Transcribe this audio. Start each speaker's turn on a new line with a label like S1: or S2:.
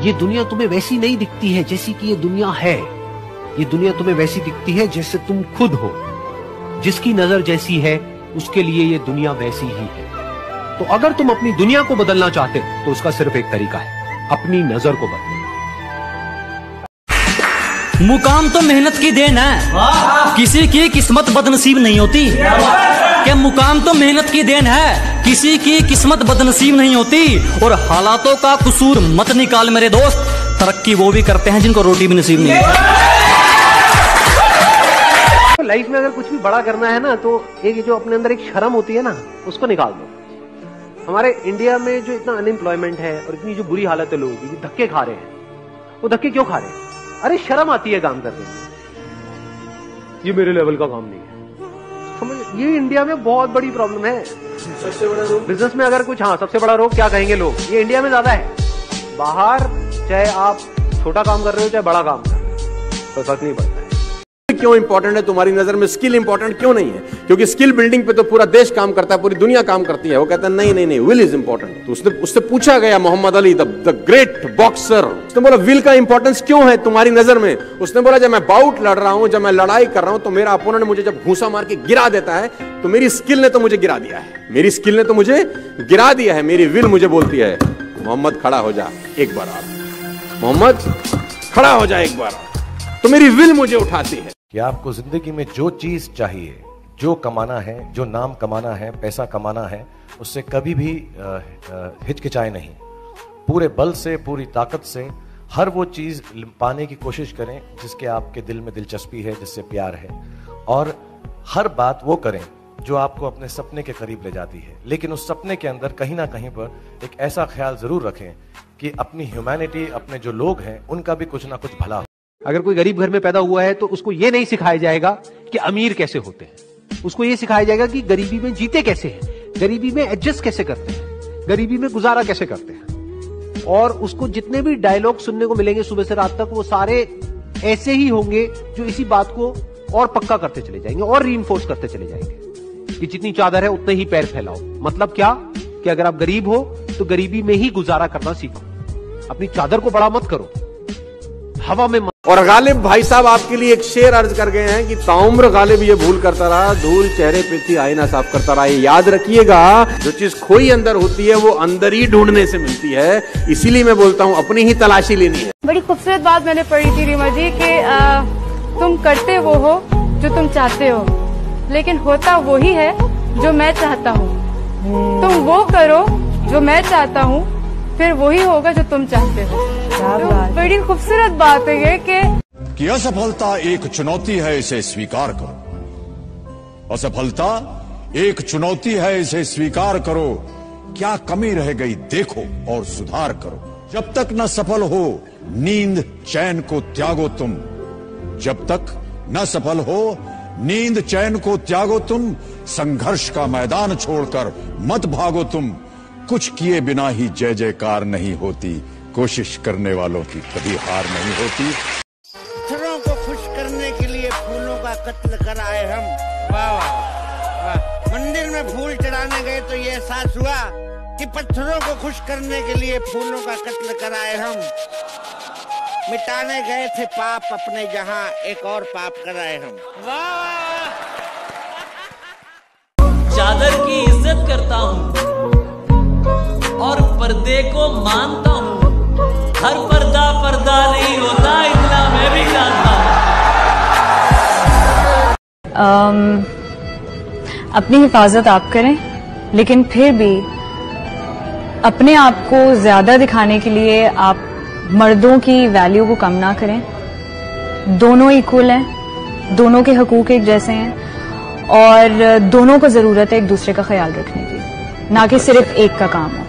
S1: ये दुनिया तुम्हें वैसी नहीं दिखती है जैसी कि ये दुनिया है। ये दुनिया तुम्हें वैसी दिखती है जैसे तुम खुद हो। जिसकी नजर जैसी है उसके लिए ये दुनिया वैसी ही है। तो अगर तुम अपनी दुनिया को बदलना चाहते हो तो उसका सिर्फ एक तरीका है, अपनी नजर को बदलना।
S2: मुकाम तो मेहनत की देन है, किसी की किस्मत बदनसीब नहीं होती। क्या मुकाम तो मेहनत की देन है, किसी की किस्मत बदनसीब नहीं होती। और हालातों का कसूर मत निकाल मेरे दोस्त, तरक्की वो भी करते हैं जिनको रोटी भी नसीब नहीं होती।
S1: लाइफ में अगर कुछ भी बड़ा करना है ना, तो एक जो अपने अंदर एक शर्म होती है ना, उसको निकाल दो। हमारे इंडिया में जो इतना अनएम्प्लॉयमेंट है और इतनी जो बुरी हालत है लोगों की, धक्के खा रहे हैं। वो धक्के क्यों खा रहे हैं? अरे शर्म आती है काम करने में, ये मेरे लेवल का काम नहीं है। समझ, ये इंडिया में बहुत बड़ी प्रॉब्लम है। सबसे बड़ा रोग बिजनेस में अगर कुछ, हाँ सबसे बड़ा रोग क्या कहेंगे लोग, ये इंडिया में ज्यादा है। बाहर चाहे आप छोटा काम कर रहे हो चाहे बड़ा काम कर रहे हो, तो फर्क नहीं पड़ता है।
S3: क्यों इंपॉर्टेंट है तुम्हारी नजर में? स्किल इंपॉर्टेंट क्यों नहीं है? क्योंकि स्किल बिल्डिंग पे तो पूरा देश काम करता है, पूरी दुनिया काम करती है। वो कहता है नहीं नहीं नहीं, विल इज इंपॉर्टेंट। तो उससे पूछा गया Muhammad Ali the great boxer, उसने बोला विल का इंपॉर्टेंस क्यों है तुम्हारी नजर में? उसने बोला जब मैं बाउट लड़ रहा हूं, जब मैं लड़ाई कर रहा हूं, तो मेरा अपोनेंट मुझे जब घूंसा मार के गिरा देता है, तो मेरी स्किल ने तो मुझे गिरा दिया है। मेरी स्किल ने तो मुझे गिरा दिया है। मेरी विल मुझे बोलती है मोहम्मद खड़ा हो जा एक बार, आप मोहम्मद खड़ा हो जा एक बार, तो मेरी विल मुझे उठाती है।
S4: कि आपको जिंदगी में जो चीज चाहिए, जो कमाना है, जो नाम कमाना है, पैसा कमाना है, उससे कभी भी हिचकिचाए नहीं। पूरे बल से, पूरी ताकत से हर वो चीज पाने की कोशिश करें जिसके आपके दिल में दिलचस्पी है, जिससे प्यार है। और हर बात वो करें जो आपको अपने सपने के करीब ले जाती है। लेकिन उस सपने के अंदर कहीं ना कहीं पर एक ऐसा ख्याल जरूर रखें कि अपनी ह्यूमैनिटी, अपने जो लोग हैं, उनका भी कुछ ना कुछ भला हो।
S1: अगर कोई गरीब घर में पैदा हुआ है तो उसको ये नहीं सिखाया जाएगा कि अमीर कैसे होते हैं। उसको ये सिखाया जाएगा कि गरीबी में जीते कैसे हैं, गरीबी में एडजस्ट कैसे करते हैं, गरीबी में गुजारा कैसे करते हैं। और उसको जितने भी डायलॉग सुनने को मिलेंगे सुबह से रात तक, वो सारे ऐसे ही होंगे जो इसी बात को और पक्का करते चले जाएंगे और रीइंफोर्स करते चले जाएंगे कि जितनी चादर है उतने ही पैर फैलाओ। मतलब क्या कि अगर आप गरीब हो तो गरीबी में ही गुजारा करना सीखो, अपनी चादर को बड़ा मत करो, हवा में मत।
S3: और गालिब भाई साहब आपके लिए एक शेर अर्ज कर गए हैं कि ताउम्र गालिब ये भूल करता रहा, धूल चेहरे पे थी आईना साफ करता रहा। याद रखिएगा, जो चीज खोई अंदर होती है वो अंदर ही ढूंढने से मिलती है। इसीलिए मैं बोलता हूँ अपनी ही तलाशी लेनी है।
S5: बड़ी खूबसूरत बात मैंने पढ़ी थी रीमा जी कि तुम करते वो हो जो तुम चाहते हो, लेकिन होता वो ही है जो मैं चाहता हूँ। तुम वो करो जो मैं चाहता हूँ, फिर वही होगा जो तुम चाहते हो। तो बड़ी खूबसूरत बात है ये कि
S6: असफलता एक चुनौती है, इसे स्वीकार करो। असफलता एक चुनौती है, इसे स्वीकार करो। क्या कमी रह गई देखो और सुधार करो। जब तक न सफल हो नींद चैन को त्यागो तुम, जब तक न सफल हो नींद चैन को त्यागो तुम। संघर्ष का मैदान छोड़कर मत भागो तुम। कुछ किए बिना ही जय जयकार नहीं होती, कोशिश करने वालों की कभी हार नहीं होती।
S7: पत्थरों को खुश करने के लिए फूलों का कत्ल कराए हम। वाह वाह वाह। मंदिर में फूल चढ़ाने गए तो ये एहसास हुआ कि पत्थरों को खुश करने के लिए फूलों का कत्ल कराए हम। मिटाने गए थे पाप अपने, जहां एक और पाप कराए हम। वाह।
S2: चादर की इज्जत करता हूँ और पर्दे को मानता हूँ। हर पर्दा पर्दा नहीं होता, इतना मैं भी जानता हूँ।
S5: अपनी हिफाजत आप करें, लेकिन फिर भी अपने आप को ज्यादा दिखाने के लिए आप मर्दों की वैल्यू को कम ना करें। दोनों इक्वल हैं, दोनों के हकूक एक जैसे हैं और दोनों को जरूरत है एक दूसरे का ख्याल रखने की, ना कि सिर्फ एक का काम हो।